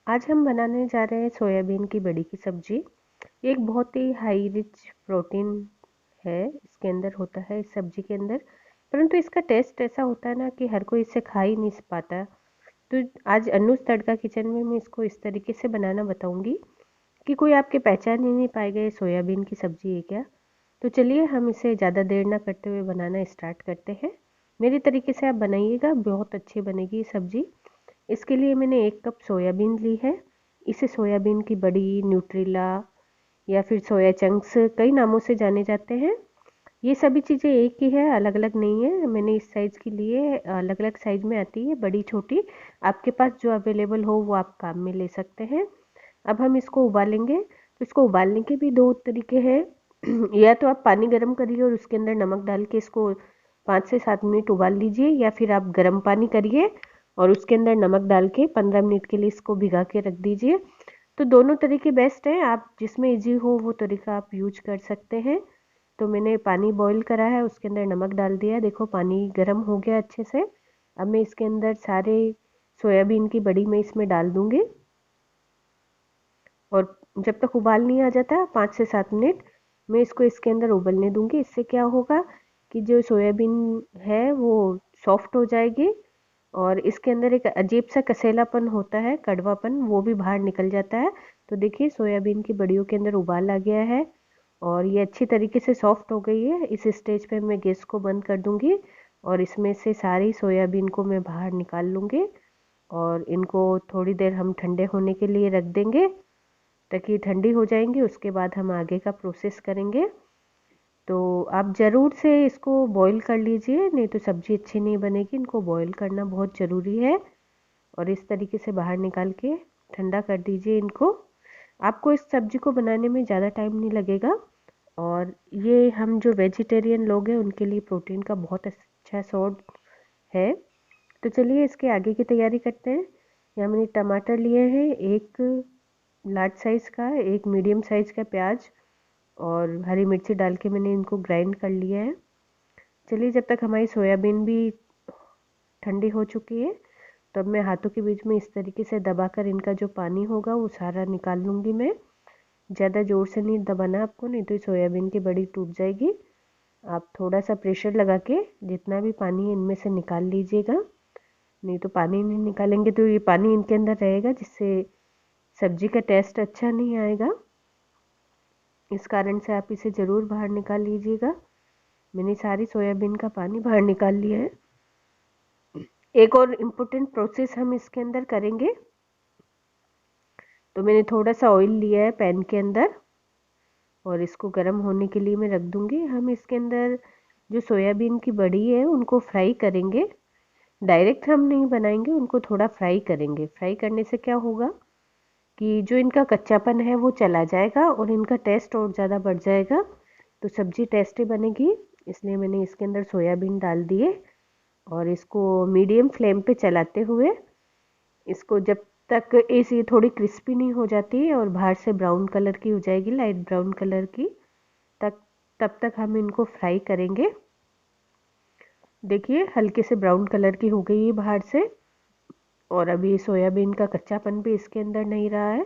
आज हम बनाने जा रहे हैं सोयाबीन की बड़ी की सब्जी। ये एक बहुत ही हाई रिच प्रोटीन है, इसके अंदर होता है इस सब्जी के अंदर। परंतु इसका टेस्ट ऐसा होता है ना कि हर कोई इसे खा ही नहीं पाता। तो आज अन्नूज तड़का किचन में मैं इसको इस तरीके से बनाना बताऊंगी कि कोई आपके पहचान ही नहीं पाएगा ये सोयाबीन की सब्जी है क्या। तो चलिए हम इसे ज़्यादा देर ना करते हुए बनाना स्टार्ट करते हैं। मेरे तरीके से आप बनाइएगा, बहुत अच्छी बनेगी ये सब्जी। इसके लिए मैंने 1 कप सोयाबीन ली है। इसे सोयाबीन की बड़ी, न्यूट्रिला या फिर सोया चंक्स कई नामों से जाने जाते हैं। ये सभी चीज़ें एक ही है, अलग अलग नहीं है। मैंने इस साइज़ की ली है, अलग अलग साइज़ में आती है, बड़ी छोटी। आपके पास जो अवेलेबल हो वो आप काम में ले सकते हैं। अब हम इसको उबालेंगे। तो इसको उबालने के भी दो तरीके हैं। या तो आप पानी गर्म करिए और उसके अंदर नमक डाल के इसको 5 से 7 मिनट उबाल लीजिए, या फिर आप गर्म पानी करिए और उसके अंदर नमक डाल के 15 मिनट के लिए इसको भिगा के रख दीजिए। तो दोनों तरीके बेस्ट हैं, आप जिसमें इजी हो वो तरीका आप यूज कर सकते हैं। तो मैंने पानी बॉईल करा है, उसके अंदर नमक डाल दिया, देखो पानी गर्म हो गया अच्छे से। अब मैं इसके अंदर सारे सोयाबीन की बड़ी मैं इसमें डाल दूंगी और जब तक उबाल नहीं आ जाता 5 से 7 मिनट मैं इसको इसके अंदर उबलने दूंगी। इससे क्या होगा कि जो सोयाबीन है वो सॉफ्ट हो जाएगी और इसके अंदर एक अजीब सा कसेलापन होता है, कड़वापन, वो भी बाहर निकल जाता है। तो देखिए सोयाबीन की बड़ियों के अंदर उबाल आ गया है और ये अच्छी तरीके से सॉफ्ट हो गई है। इस स्टेज पे मैं गैस को बंद कर दूंगी और इसमें से सारी सोयाबीन को मैं बाहर निकाल लूँगी और इनको थोड़ी देर हम ठंडे होने के लिए रख देंगे ताकि ठंडी हो जाएंगी। उसके बाद हम आगे का प्रोसेस करेंगे। तो आप ज़रूर से इसको बॉईल कर लीजिए, नहीं तो सब्ज़ी अच्छी नहीं बनेगी। इनको बॉईल करना बहुत ज़रूरी है और इस तरीके से बाहर निकाल के ठंडा कर दीजिए इनको। आपको इस सब्ज़ी को बनाने में ज़्यादा टाइम नहीं लगेगा और ये हम जो वेजिटेरियन लोग हैं उनके लिए प्रोटीन का बहुत अच्छा सोर्स है। तो चलिए इसके आगे की तैयारी करते हैं। यहाँ मैंने टमाटर लिए हैं, एक लार्ज साइज़ का, एक मीडियम साइज़ का प्याज और हरी मिर्ची डाल के मैंने इनको ग्राइंड कर लिया है। चलिए जब तक हमारी सोयाबीन भी ठंडी हो चुकी है तो अब मैं हाथों के बीच में इस तरीके से दबाकर इनका जो पानी होगा वो सारा निकाल लूँगी मैं। ज़्यादा ज़ोर से नहीं दबाना आपको, नहीं तो सोयाबीन की बड़ी टूट जाएगी। आप थोड़ा सा प्रेशर लगा के जितना भी पानी है इनमें से निकाल लीजिएगा, नहीं तो पानी नहीं निकालेंगे तो ये पानी इनके अंदर रहेगा जिससे सब्जी का टेस्ट अच्छा नहीं आएगा। इस कारण से आप इसे ज़रूर बाहर निकाल लीजिएगा। मैंने सारी सोयाबीन का पानी बाहर निकाल लिया है। एक और इम्पोर्टेंट प्रोसेस हम इसके अंदर करेंगे। तो मैंने थोड़ा सा ऑयल लिया है पैन के अंदर और इसको गर्म होने के लिए मैं रख दूंगी। हम इसके अंदर जो सोयाबीन की बड़ी है उनको फ्राई करेंगे। डायरेक्ट हम नहीं बनाएंगे, उनको थोड़ा फ्राई करेंगे। फ्राई करने से क्या होगा कि जो इनका कच्चापन है वो चला जाएगा और इनका टेस्ट और ज़्यादा बढ़ जाएगा, तो सब्ज़ी टेस्टी बनेगी। इसलिए मैंने इसके अंदर सोयाबीन डाल दिए और इसको मीडियम फ्लेम पे चलाते हुए इसको जब तक ये थोड़ी क्रिस्पी नहीं हो जाती और बाहर से ब्राउन कलर की हो जाएगी, लाइट ब्राउन कलर की, तक तब तक हम इनको फ्राई करेंगे। देखिए हल्के से ब्राउन कलर की हो गई है बाहर से और अभी सोयाबीन का कच्चापन भी इसके अंदर नहीं रहा है,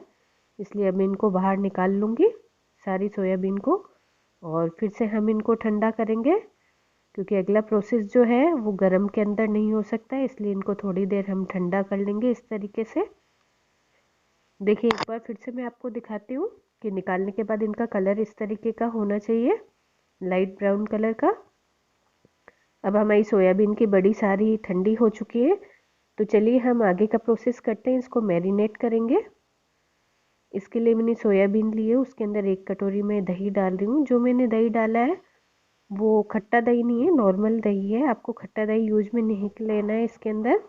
इसलिए अब इनको बाहर निकाल लूँगी सारी सोयाबीन को और फिर से हम इनको ठंडा करेंगे क्योंकि अगला प्रोसेस जो है वो गर्म के अंदर नहीं हो सकता है, इसलिए इनको थोड़ी देर हम ठंडा कर लेंगे इस तरीके से। देखिए एक बार फिर से मैं आपको दिखाती हूँ कि निकालने के बाद इनका कलर इस तरीके का होना चाहिए, लाइट ब्राउन कलर का। अब हमारी सोयाबीन की बड़ी सारी ठंडी हो चुकी है, तो चलिए हम आगे का प्रोसेस करते हैं। इसको मैरिनेट करेंगे। इसके लिए मैंने सोयाबीन ली है, उसके अंदर 1 कटोरी में दही डाल रही हूँ। जो मैंने दही डाला है वो खट्टा दही नहीं है, नॉर्मल दही है। आपको खट्टा दही यूज में नहीं लेना है इसके अंदर।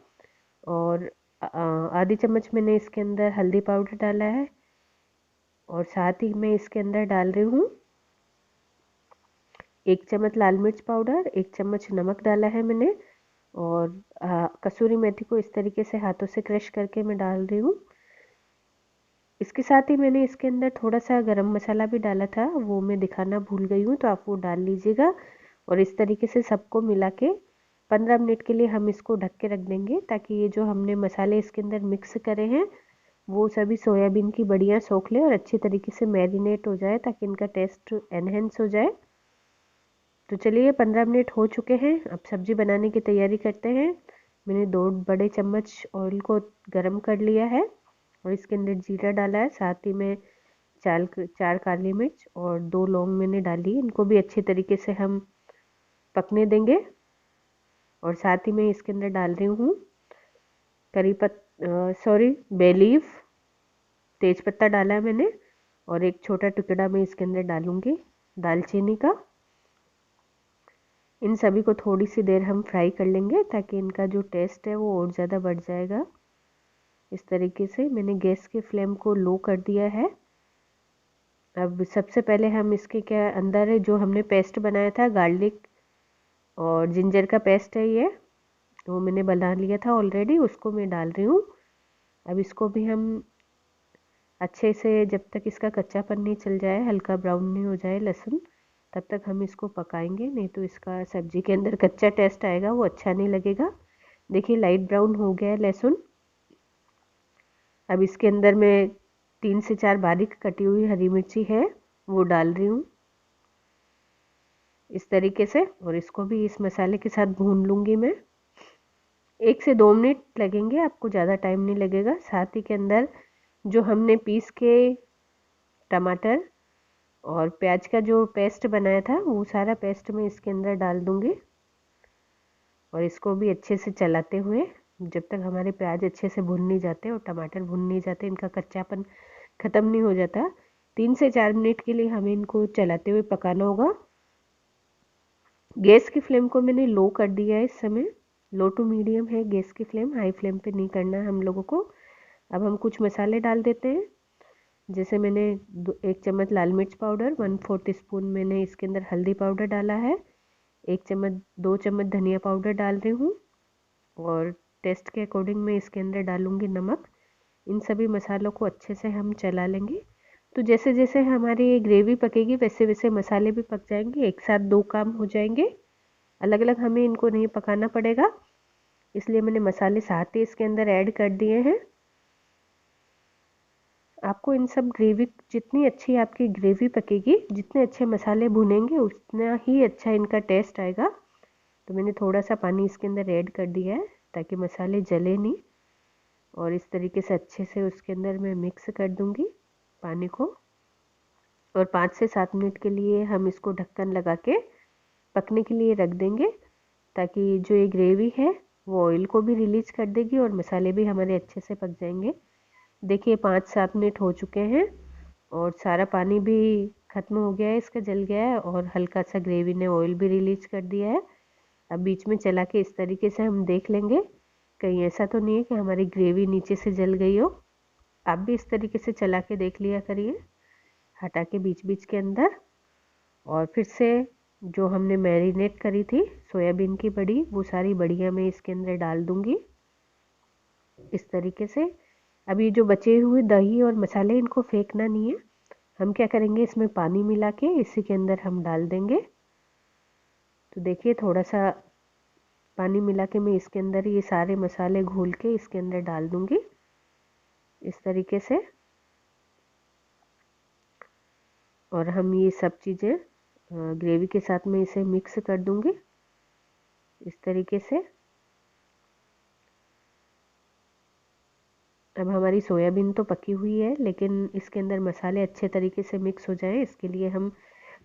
और आधी चम्मच मैंने इसके अंदर हल्दी पाउडर डाला है और साथ ही मैं इसके अंदर डाल रही हूँ 1 चम्मच लाल मिर्च पाउडर, 1 चम्मच नमक डाला है मैंने और कसूरी मेथी को इस तरीके से हाथों से क्रश करके मैं डाल रही हूँ। इसके साथ ही मैंने इसके अंदर थोड़ा सा गरम मसाला भी डाला था, वो मैं दिखाना भूल गई हूँ, तो आप वो डाल लीजिएगा। और इस तरीके से सबको मिला के 15 मिनट के लिए हम इसको ढक के रख देंगे ताकि ये जो हमने मसाले इसके अंदर मिक्स करे हैं वो सभी सोयाबीन की बड़ियाँ सोख लें और अच्छी तरीके से मैरिनेट हो जाए ताकि इनका टेस्ट एनहेंस हो जाए। तो चलिए 15 मिनट हो चुके हैं, अब सब्जी बनाने की तैयारी करते हैं। मैंने 2 बड़े चम्मच ऑयल को गरम कर लिया है और इसके अंदर जीरा डाला है, साथ ही में 4 काली मिर्च और 2 लौंग मैंने डाली। इनको भी अच्छे तरीके से हम पकने देंगे। और साथ ही में इसके अंदर डाल रही हूँ बे लीफ, तेज पत्ता डाला है मैंने, और एक छोटा टुकड़ा मैं इसके अंदर डालूंगी दालचीनी का। इन सभी को थोड़ी सी देर हम फ्राई कर लेंगे ताकि इनका जो टेस्ट है वो और ज़्यादा बढ़ जाएगा। इस तरीके से मैंने गैस की फ्लेम को लो कर दिया है। अब सबसे पहले हम इसके क्या अंदर है जो हमने पेस्ट बनाया था, गार्लिक और जिंजर का पेस्ट है ये, तो मैंने बना लिया था ऑलरेडी, उसको मैं डाल रही हूँ। अब इसको भी हम अच्छे से, जब तक इसका कच्चापन नहीं चल जाए, हल्का ब्राउन नहीं हो जाए लहसुन, तब तक हम इसको पकाएंगे, नहीं तो इसका सब्जी के अंदर कच्चा टेस्ट आएगा, वो अच्छा नहीं लगेगा। देखिए लाइट ब्राउन हो गया है लहसुन। अब इसके अंदर मैं 3 से 4 बारीक कटी हुई हरी मिर्ची है वो डाल रही हूँ इस तरीके से, और इसको भी इस मसाले के साथ भून लूँगी मैं। 1 से 2 मिनट लगेंगे, आपको ज़्यादा टाइम नहीं लगेगा। साथ ही के अंदर जो हमने पीस के टमाटर और प्याज का जो पेस्ट बनाया था, वो सारा पेस्ट मैं इसके अंदर डाल दूँगी और इसको भी अच्छे से चलाते हुए, जब तक हमारे प्याज अच्छे से भुन नहीं जाते और टमाटर भुन नहीं जाते, इनका कच्चापन ख़त्म नहीं हो जाता, 3 से 4 मिनट के लिए हमें इनको चलाते हुए पकाना होगा। गैस की फ्लेम को मैंने लो कर दिया है इस समय, लो टू मीडियम है गैस की फ्लेम, हाई फ्लेम पे नहीं करना है हम लोगों को। अब हम कुछ मसाले डाल देते हैं। जैसे मैंने 1 चम्मच लाल मिर्च पाउडर, 1/4 टीस्पून मैंने इसके अंदर हल्दी पाउडर डाला है, 2 चम्मच धनिया पाउडर डाल रही हूँ, और टेस्ट के अकॉर्डिंग मैं इसके अंदर डालूँगी नमक। इन सभी मसालों को अच्छे से हम चला लेंगे। तो जैसे जैसे हमारी ग्रेवी पकेगी वैसे वैसे मसाले भी पक जाएंगे, एक साथ 2 काम हो जाएंगे, अलग अलग हमें इनको नहीं पकाना पड़ेगा, इसलिए मैंने मसाले साथ ही इसके अंदर ऐड कर दिए हैं। आपको इन सब ग्रेवी, जितनी अच्छी आपकी ग्रेवी पकेगी, जितने अच्छे मसाले भुनेंगे, उतना ही अच्छा इनका टेस्ट आएगा। तो मैंने थोड़ा सा पानी इसके अंदर ऐड कर दिया है ताकि मसाले जले नहीं, और इस तरीके से अच्छे से उसके अंदर मैं मिक्स कर दूंगी पानी को, और 5 से 7 मिनट के लिए हम इसको ढक्कन लगा के पकने के लिए रख देंगे, ताकि जो ये ग्रेवी है वो ऑयल को भी रिलीज कर देगी और मसाले भी हमारे अच्छे से पक जाएंगे। देखिए 5-7 मिनट हो चुके हैं और सारा पानी भी ख़त्म हो गया है, इसका जल गया है, और हल्का सा ग्रेवी ने ऑयल भी रिलीज कर दिया है। अब बीच में चला के इस तरीके से हम देख लेंगे, कहीं ऐसा तो नहीं है कि हमारी ग्रेवी नीचे से जल गई हो। आप भी इस तरीके से चला के देख लिया करिए, हटा के बीच बीच के अंदर। और फिर से जो हमने मैरिनेट करी थी सोयाबीन की बड़ी, वो सारी बड़ियाँ मैं इसके अंदर डाल दूँगी इस तरीके से। अब ये जो बचे हुए दही और मसाले, इनको फेंकना नहीं है, हम क्या करेंगे, इसमें पानी मिला के इसी के अंदर हम डाल देंगे। तो देखिए थोड़ा सा पानी मिला के मैं इसके अंदर ये सारे मसाले घोल के इसके अंदर डाल दूँगी इस तरीके से, और हम ये सब चीज़ें ग्रेवी के साथ में इसे मिक्स कर दूँगी इस तरीके से। अब हमारी सोयाबीन तो पकी हुई है, लेकिन इसके अंदर मसाले अच्छे तरीके से मिक्स हो जाएं, इसके लिए हम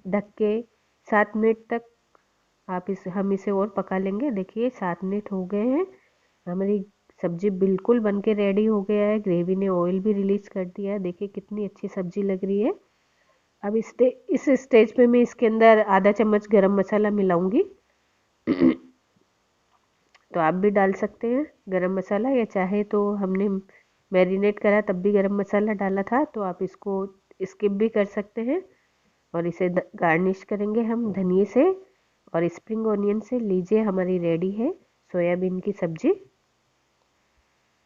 ढक के 7 मिनट तक हम इसे और पका लेंगे। देखिए 7 मिनट हो गए हैं, हमारी सब्जी बिल्कुल बन के रेडी हो गया है, ग्रेवी ने ऑयल भी रिलीज कर दिया है, देखिए कितनी अच्छी सब्जी लग रही है। अब इस स्टेज पे मैं इसके अंदर आधा चम्मच गरम मसाला मिलाऊंगी। तो आप भी डाल सकते हैं गरम मसाला, या चाहे तो हमने मैरिनेट करा तब भी गरम मसाला डाला था, तो आप इसको स्किप भी कर सकते हैं। और इसे गार्निश करेंगे हम धनिए से और स्प्रिंग ऑनियन से। लीजिए हमारी रेडी है सोयाबीन की सब्जी।